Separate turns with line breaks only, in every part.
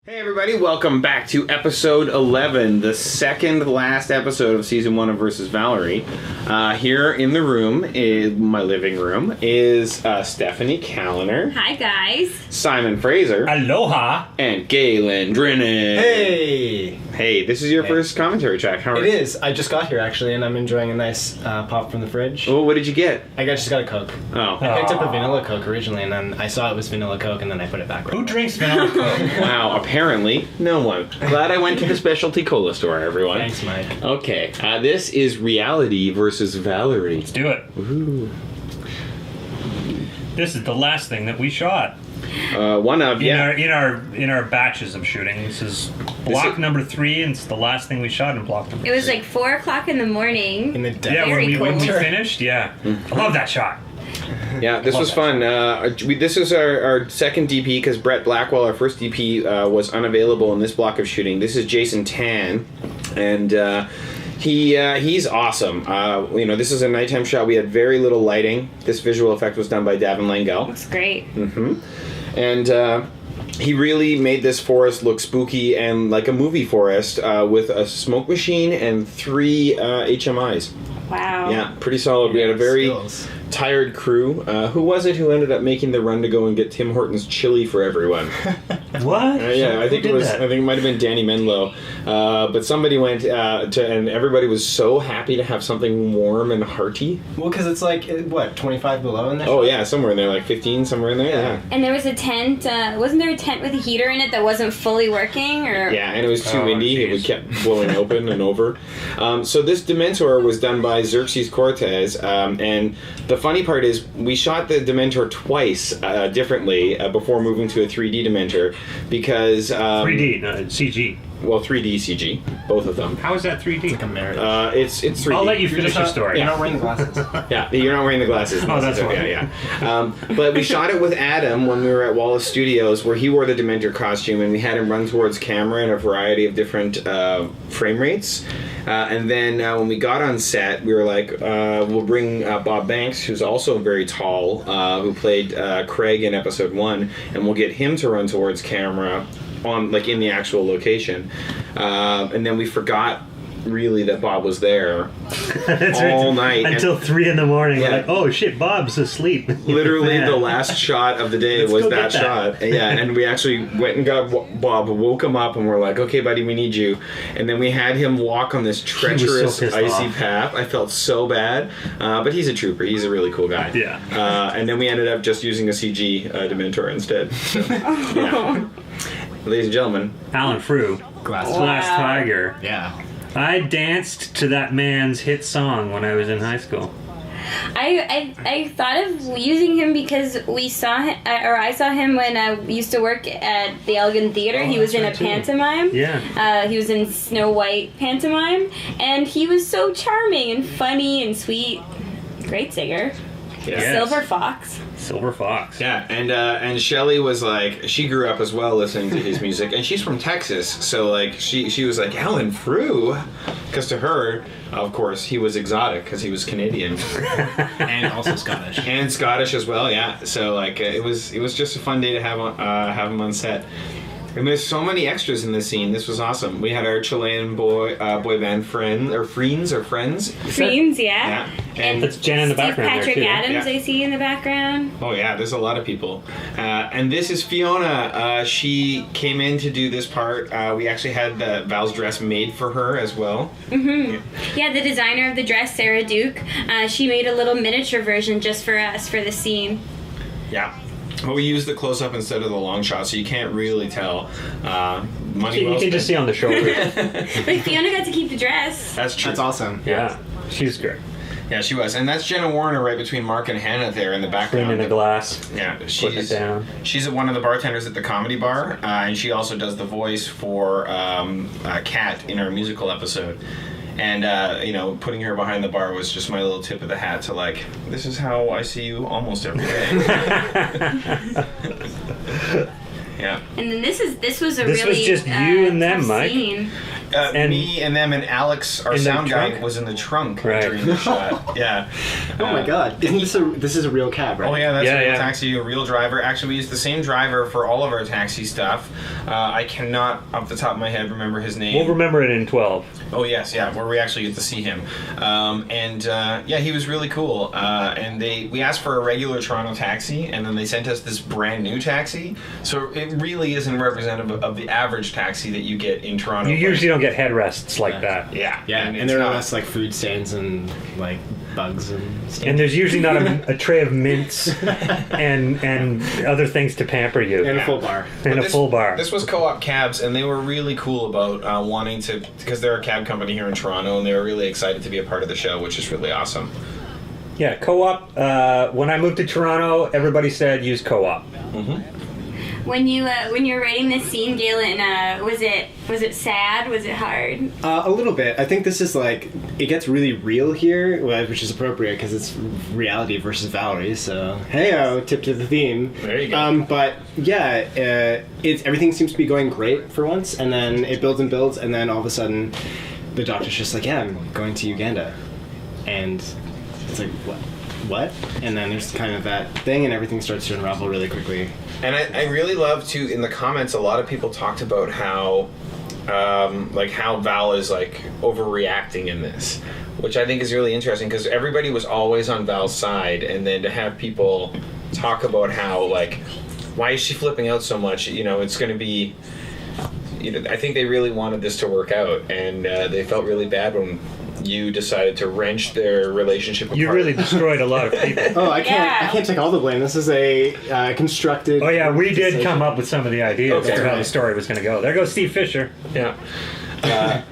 Hey everybody, welcome back to episode 11, the second last episode of season 1 of Versus Valerie. Here in the room, in my living room, is Stephanie Kaliner.
Hi guys.
Simon Fraser.
Aloha.
And Galen Drennan.
Hey!
Hey, this is your first commentary track. How are
It is. I just got here actually, and I'm enjoying a nice pop from the fridge.
Oh, what did you get?
Just got a Coke.
Oh.
I picked up a vanilla Coke originally, and then I saw it was vanilla Coke, and then I put it back.
Who drinks vanilla Coke?
Wow, apparently no one. Glad I went to the specialty cola store, everyone.
Thanks, Mike.
Okay, this is Reality versus Valerie.
Let's do it.
Ooh.
This is the last thing that we shot.
One of, yeah.
In our batches of shooting. This is block number 3, and it's the last thing we shot in block number 3.
It was like 4 o'clock in the morning.
In the dead.
Yeah, when we
cold.
finished, yeah. I love that shot.
Yeah, this was fun. This is our second DP because Brett Blackwell, our first DP, was unavailable in this block of shooting. This is Jason Tan, and he's awesome. This is a nighttime shot. We had very little lighting. This visual effect was done by Davin Langell.
Looks great.
Mm-hmm. And he really made this forest look spooky and like a movie forest with a smoke machine and 3 HMIs.
Wow.
Yeah, pretty solid. We had a very
skills.
tired crew. Who was it who ended up making the run to go and get Tim Hortons chili for everyone?
What?
Yeah, I think it was.
That?
I think it might have been Danny Menlo, but somebody went and everybody was so happy to have something warm and hearty.
Well, because it's like, 25 below in there?
Oh yeah, somewhere in there, like 15, somewhere in there. Yeah.
And there was a tent. Wasn't there a tent with a heater in it that wasn't fully working? Or
Yeah, and it was too
Oh,
windy.
geez.
It kept blowing open and over. So this Dementor was done by Xerxes Cortez, and the funny part is we shot the Dementor twice differently before moving to a 3D Dementor because
3D, no, CG.
Well, 3D CG, both of them.
How is that 3D?
It's like a marriage.
It's 3D.
I'll let you
You're
finish
just
your
not-
story.
You're not wearing the glasses.
Yeah, you're not wearing the glasses.
Oh, that's
okay, yeah. But we shot it with Adam when we were at Wallace Studios, where he wore the Dementor costume, and we had him run towards camera in a variety of different frame rates. And then when we got on set, we were like, we'll bring Bob Banks, who's also very tall, who played Craig in episode 1, and we'll get him to run towards camera on in the actual location. And then we forgot really that Bob was there all night
until 3 in the morning.
Yeah.
We're like, oh shit, Bob's asleep.
Literally
Yeah.
the last shot of the day
Let's
was
go
that
get that.
shot. Yeah, and we actually went and got Bob, woke him up, and we're like, okay buddy, we need you. And then we had him walk on this treacherous
pissed
icy
off.
path. I felt so bad, but he's a trooper. He's a really cool guy.
Yeah.
And then we ended up just using a CG Dementor instead. So, yeah. Ladies and gentlemen,
Alan Frew,
Glass.
Glass Tiger.
Yeah.
I danced to that man's hit song when I was in high school.
I thought of using him because we saw him, or I saw him when I used to work at the Elgin Theater. He was in a
that's right, too.
pantomime.
Yeah.
He was in Snow White pantomime, and he was so charming and funny and sweet. Great singer.
yeah.
Yes.
Silver Fox.
Silver Fox.
Yeah, and Shelly was like, she grew up as well listening to his music, and she's from Texas, so like she was like, Alan Frew, because to her, of course, he was exotic because he was Canadian
And also Scottish.
and Scottish as well. Yeah, so like it was just a fun day to have him on set. And there's so many extras in this scene. This was awesome. We had our Chilean boy band friends.
Friends, yeah.
And
That's Jen in the
Steve
background
Patrick
there, too.
Adams,
Yeah.
I see in the background.
Oh yeah, there's a lot of people. And this is Fiona. She came in to do this part. We actually had Val's dress made for her as well.
Yeah, the designer of the dress, Sarah Duke, she made a little miniature version just for us for the scene.
Yeah. But we used the close-up instead of the long shot, so you can't really tell. Money
You
well
can just see
spent.
on the shoulder.
But Fiona got to keep the dress.
That's true.
That's awesome.
Yeah. She's great.
Yeah, she was. And that's Jenna Warner right between Mark and Hannah there in the background.
Cleaning a glass.
Yeah,
Putting it down.
she's one of the bartenders at the Comedy Bar, and she also does the voice for Kat in our musical episode. And, putting her behind the bar was just my little tip of the hat to, like, this is how I see you almost every day. Yeah.
And then this was a
This
really
was just you and them,
tough
Mike.
scene.
Me and them and Alex, our
in the
sound guy,
trunk?
was in the trunk
Right.
during the shot. Yeah.
Oh my god. Isn't this is a real cab, right?
Oh yeah, that's
Yeah,
a real
yeah.
taxi, a real driver. Actually, we used the same driver for all of our taxi stuff. I cannot, off the top of my head, remember his name.
We'll remember it in 12.
Oh yes, yeah, where we actually get to see him, yeah, he was really cool. And we asked for a regular Toronto taxi, and then they sent us this brand new taxi. So it really isn't representative of the average taxi that you get in Toronto.
You
but-
usually don't get headrests like that.
yeah,
Yeah, and
it's
there are
not-
less like food stains and like bugs and stuff.
And there's usually not a tray of mints and other things to pamper you.
And a full bar.
And
But
a full bar.
This was Co-op Cabs, and they were really cool about wanting to, because they're a cab company here in Toronto, and they were really excited to be a part of the show, which is really awesome.
Yeah, Co-op. When I moved to Toronto, everybody said use Co-op.
When you were writing this scene, Galen, was it sad? Was it hard?
A little bit. I think this is like it gets really real here, which is appropriate because it's reality versus Valerie. So hey, tip to the theme.
There you go.
But yeah, everything seems to be going great for once, and then it builds and builds, and then all of a sudden, the doctor's just like, "Yeah, I'm going to Uganda," and it's like, what? And then there's kind of that thing, and everything starts to unravel really quickly.
And I really love to, in the comments, a lot of people talked about how Val is like overreacting in this, which I think is really interesting because everybody was always on Val's side, and then to have people talk about how like, why is she flipping out so much? You know, it's going to be, you know, I think they really wanted this to work out, and they felt really bad when you decided to wrench their relationship apart.
You really destroyed a lot of people.
Oh, I
Yeah.
can't take all the blame. This is a constructed.
Oh yeah, we did
decision.
come up with some of the ideas
Okay.
of how the story was going to go. There goes Steve Fisher.
Yeah.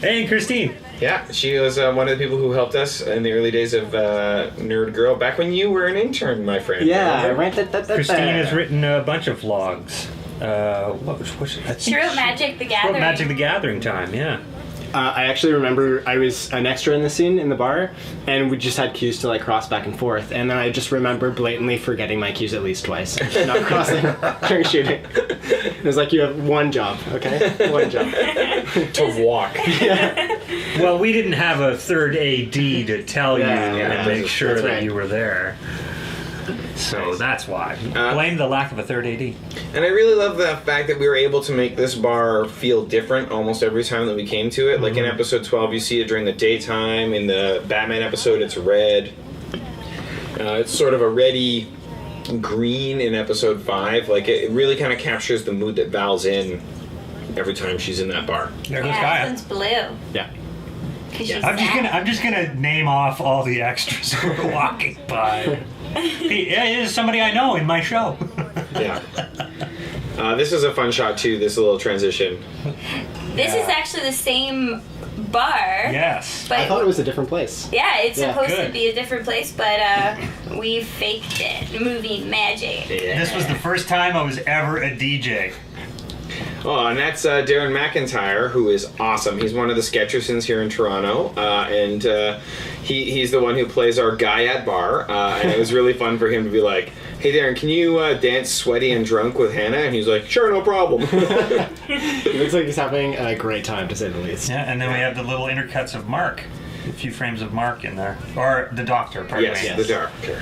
Hey, and Christine.
Yeah, she was one of the people who helped us in the early days of Nerd Girl, back when you were an intern, my friend.
Yeah,
remember?
right.
Christine has written a bunch of vlogs. What's it? I think
She wrote Magic the
she wrote
Gathering.
Magic the Gathering time, yeah.
I actually remember I was an extra in the scene in the bar, and we just had cues to like cross back and forth. And then I just remember blatantly forgetting my cues at least twice, not crossing during shooting. It was like, you have one job, okay? One job.
To walk.
Well, we didn't have a third AD to tell
Yeah,
you
yeah,
and make sure
that's
that
right.
you were there. So that's why. Blame the lack of a third AD.
And I really love the fact that we were able to make this bar feel different almost every time that we came to it. Like in episode 12, you see it during the daytime. In the Batman episode, it's red. It's sort of a reddy green in episode 5. Like it really kind of captures the mood that Val's in every time she's in that bar.
There goes
Yeah,
Gaia.
this one's blue.
Yeah.
'Cause she's
I'm just gonna name off all the extras who are walking by. He is somebody I know in my show.
Yeah. This is a fun shot too, this little transition.
This is actually the same bar.
Yes.
But
I thought it was a different place.
yeah, it's
Yeah,
supposed to
good.
be a different place, but we faked it. Movie magic.
This was the first time I was ever a DJ.
Oh, and that's Darren McIntyre, who is awesome. He's one of the Sketchersons here in Toronto, and he's the one who plays our guy at bar. And it was really fun for him to be like, "Hey, Darren, can you dance sweaty and drunk with Hannah?" And he's like, "Sure, no problem."
It looks like he's having a great time, to say the least.
Yeah, and then we have the little intercuts of Mark. A few frames of Mark in there. Or the doctor, pardon
Yes,
me.
the doctor.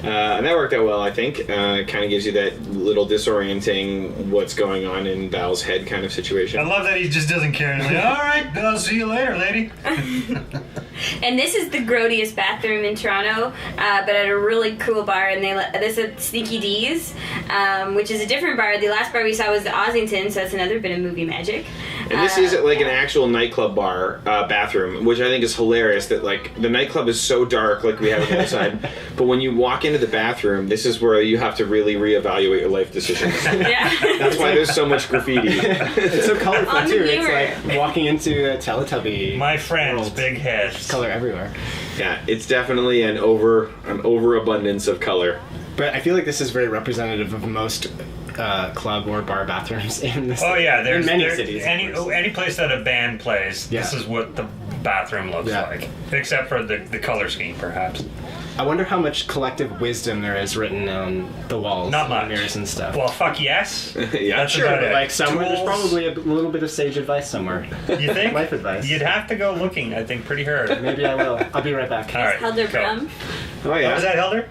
And that worked out well, I think. It kind of gives you that little disorienting what's going on in Val's head kind of situation.
I love that he just doesn't care. He's like, all right, I'll see you later, lady.
And this is the grodiest bathroom in Toronto, but at a really cool bar. And this is Sneaky D's, which is a different bar. The last bar we saw was the Ossington, so that's another bit of movie magic.
And this is like an actual nightclub bar bathroom, which I think is hilarious. That like the nightclub is so dark, like we have on the other side, but when you walk into the bathroom, this is where you have to really reevaluate your life decisions.
Yeah.
That's why there's so much graffiti.
It's so colorful,
On the
too.
humor.
It's like walking into a Teletubby
My friend's
world.
big heads.
Color everywhere.
Yeah, it's definitely an overabundance of color.
But I feel like this is very representative of most club or bar bathrooms in this.
Oh yeah, there's
in many
there-
cities. of
Any
course.
any place that a band plays, this
Yeah.
is what the bathroom looks like, except for the color scheme, perhaps.
I wonder how much collective wisdom there is written on the walls,
Not much.
and mirrors and stuff.
Well, fuck yes.
Yeah,
That's
sure.
about it.
Like somewhere, there's
Tools.
probably a little bit of sage advice somewhere.
You think?
Life advice.
You'd have to go looking, I think, pretty hard.
Maybe I will. I'll be right back.
All right,
Helder
go.
Brum,
Oh
Oh,
yeah.
is that Helder?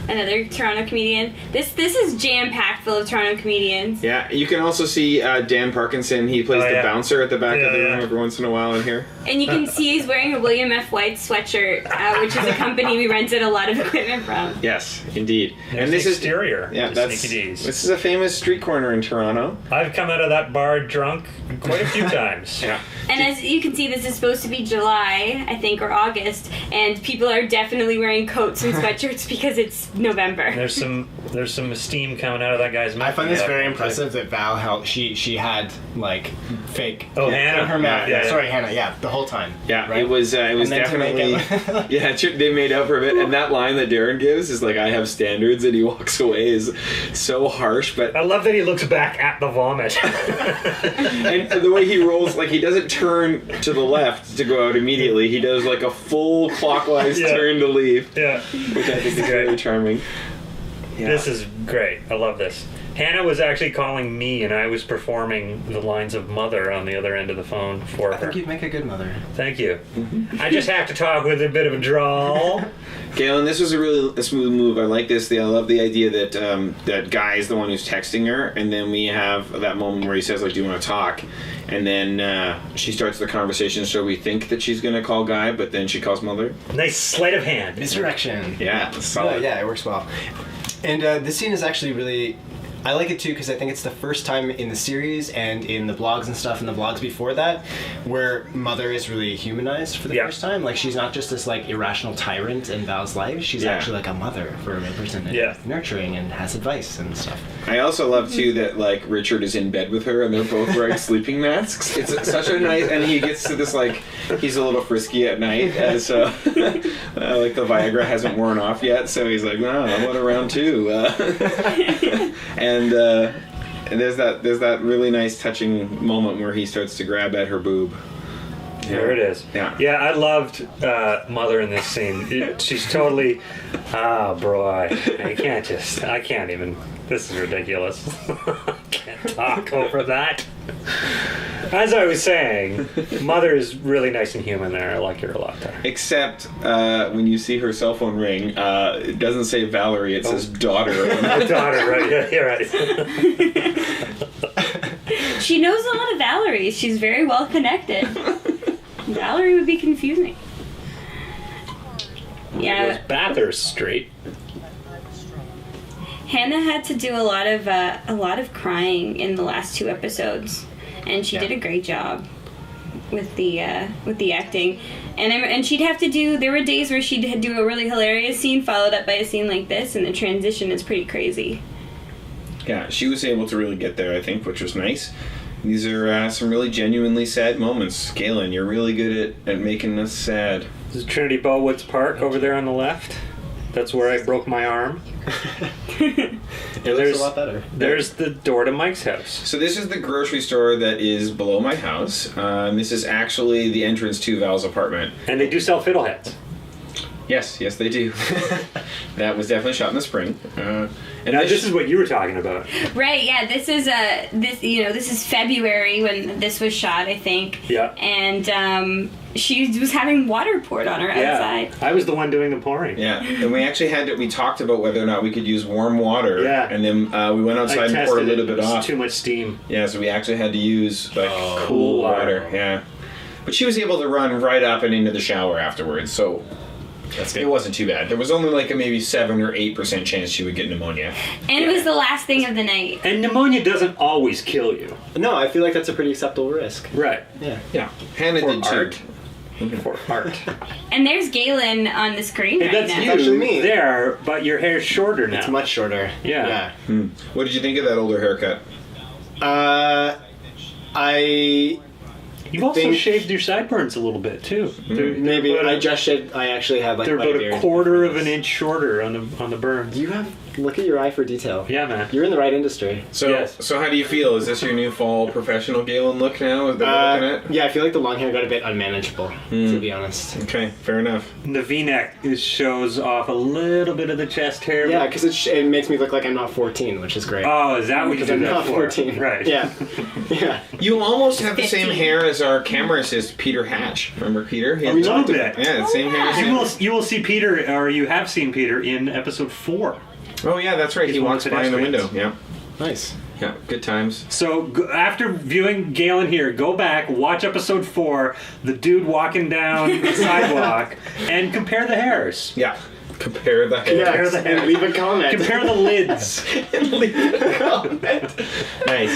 another Toronto comedian. This is jam packed full of Toronto comedians.
Yeah, you can also see Dan Parkinson. He plays
Oh,
the
yeah.
bouncer at the back of the
Yeah,
room
yeah.
every once in a while in here.
And you can see he's wearing a William F. White sweatshirt, which is a company we rented a lot of equipment from.
Yes, indeed.
There's
and this
the
is
exterior.
yeah,
to
that's
Sneaky D's.
this is a famous street corner in Toronto.
I've come out of that bar drunk quite a few times.
Yeah.
And as you can see, this is supposed to be July, I think, or August, and people are definitely wearing coats and sweatshirts because it's November.
There's some steam coming out of that guy's mouth.
I find this very impressive that Val held. She had like fake.
Oh, Hannah.
in her mouth.
Yeah, yeah.
Sorry, Hannah. Yeah, the whole time.
Yeah,
Right?
it was
And then to
definitely
make it-
yeah. They made up for it, and that line that Darren gives is like, "I have standards," and he walks away is so harsh. But
I love that he looks back at the vomit.
and the way he rolls, like he doesn't turn to the left to go out immediately. He does like a full clockwise
Yeah.
turn to leave,
Yeah.
which I think is very charming. Yeah.
This is great. I love this. Hannah was actually calling me, and I was performing the lines of Mother on the other end of the phone for
I
her.
think you'd make a good mother.
Thank you. I just have to talk with a bit of a drawl.
Galen, this was a smooth move. I like this. I love the idea that that Guy is the one who's texting her, and then we have that moment where he says, like, "Do you want to talk?" And then she starts the conversation, so we think that she's going to call Guy, but then she calls Mother.
Nice sleight of hand.
Misdirection.
Yeah, solid.
Yeah, it works well. And this scene is actually really. I like it too because I think it's the first time in the series and in the blogs and stuff and the blogs before that where Mother is really humanized for the
Yeah.
first time. Like she's not just this like irrational tyrant in Val's life. She's
Yeah.
actually like a mother for a real person and
Yeah.
nurturing and has advice and stuff.
I also love too that like Richard is in bed with her and they're both wearing sleeping masks. It's such a nice, and he gets to this like he's a little frisky at night, as like the Viagra hasn't worn off yet, so he's like, no, I want a round two, and there's that really nice touching moment where he starts to grab at her boob.
There it is.
Yeah.
Yeah, I loved Mother in this scene. She's totally, bro, I can't even, this is ridiculous. I can't talk over that. As I was saying, Mother is really nice and human there. I like her a lot there.
Except when you see her cell phone ring, it doesn't say Valerie, it says daughter.
My daughter, right? Yeah, you're right.
She knows a lot of Valeries. She's very well connected. Valerie would be confusing. Yeah,
Bathurst Street.
Hannah had to do a lot of crying in the last 2 episodes, and she did a great job with the acting. And she'd have to do. There were days where she'd do a really hilarious scene followed up by a scene like this, and the transition is pretty crazy.
Yeah, she was able to really get there, I think, which was nice. These are some really genuinely sad moments. Galen, you're really good at making us sad.
This is Trinity Bellwoods Park over there on the left. That's where I broke my arm.
It looks a lot better.
There's the door to Mike's house.
So this is the grocery store that is below my house. This is actually the entrance to Val's apartment.
And they do sell fiddleheads.
Yes, they do. That was definitely shot in the spring. And
Now, this is what you were talking about.
Right? Yeah. This is February when this was shot, I think.
Yeah.
And she was having water poured on her outside.
I was the one doing the pouring.
Yeah, and we actually we talked about whether or not we could use warm water.
Yeah.
And then we went outside and poured a little bit
It was
off.
too much steam.
Yeah, so we actually had to use like cool
water.
water. Yeah. But she was able to run right up and into the shower afterwards, so it wasn't too bad. There was only like a maybe 7 or 8% chance she would get pneumonia.
And it was the last thing of the night.
And pneumonia doesn't always kill you.
No, I feel like that's a pretty acceptable risk.
Right.
Yeah.
Yeah. Hannah
For
did
art.
too.
For art.
And there's Galen on the screen right
That's
now.
you
actually me.
there, but your hair's shorter now.
It's much shorter.
Yeah.
What did you think of that older haircut?
I
You've also
think-
shaved your sideburns a little bit too.
maybe I just shaved. I actually had like
They're
quite
about
beard.
a quarter of an inch shorter on the burns.
You have Look at your eye for detail.
Yeah, man.
You're in the right industry.
So,
Yes.
so how do you feel? Is this your new fall professional Galen look now? That we're looking at?
Yeah, I feel like the long hair got a bit unmanageable, to be honest.
Okay, fair enough.
The V-neck shows off a little bit of the chest hair.
Yeah, because it makes me look like I'm not 14, which is great.
Oh, is that what you
Because
did
I'm
that
not
for?
14.
Right.
Yeah. Yeah.
You almost have the same
15.
hair as our camera assist, Peter Hatch. Remember Peter? He had
we
the-
talked
about it.
Yeah, the same hair as
You
him.
will see Peter, or you have seen Peter in episode 4.
Oh yeah, that's right.
He's
He
one
walks
of the
by in the
pedestrians.
window. Yeah.
Nice.
Yeah, good times.
So after viewing Galen here, go back, watch episode 4, the dude walking down the sidewalk, and compare the hairs.
Yeah. Compare the hair.
Yeah,
Compare the hair.
and leave a comment.
Compare the lids.
And leave a comment. Nice.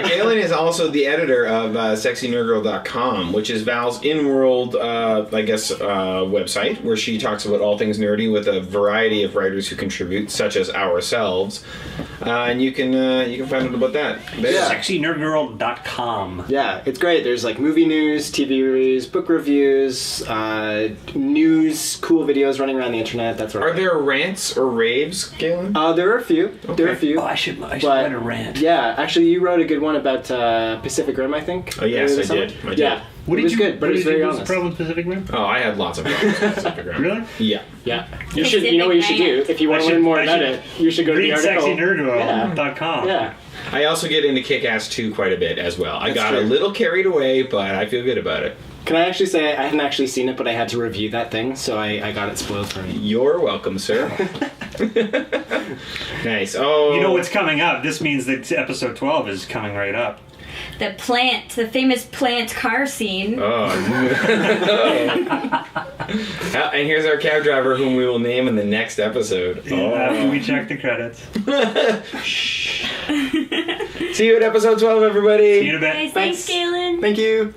Galen is also the editor of sexynerdgirl.com, which is Val's in-world, website, where she talks about all things nerdy with a variety of writers who contribute, such as ourselves. And you can find out about that.
Yeah.
SexyNerdGirl.com.
Yeah, it's great. There's like movie news, TV reviews, book reviews, news, cool videos running around the internet, that sort
Are
of thing.
there rants or raves, Galen?
There are a few. There are a few.
Oh, I should
But-
write a rant.
Yeah, actually, you wrote a good one about Pacific Rim, I think.
Oh, yes,
earlier
I
this summer.
did. I did.
Yeah, it was good, but it was very honest.
problem with Pacific Rim?
Oh, I had lots of problems with Pacific Rim.
Really?
Yeah.
Yeah, you should. You know what you should do if you want to learn more about it. You should go to the
Read
article.
SexyNerdGirl.com.
Yeah.
I also get into Kick-Ass 2 quite a bit as well. I
That's
got a
true.
little carried away, but I feel good about it.
Can I actually say I hadn't actually seen it, but I had to review that thing, so I got it spoiled for me.
You're welcome, sir. Nice. Oh.
You know what's coming up? This means that episode 12 is coming right up.
The famous plant car scene.
Oh. And here's our cab driver, whom we will name in the next episode.
After we check the credits.
See you at episode 12, everybody.
See you in a bit.
Guys, thanks, Galen.
Thank you.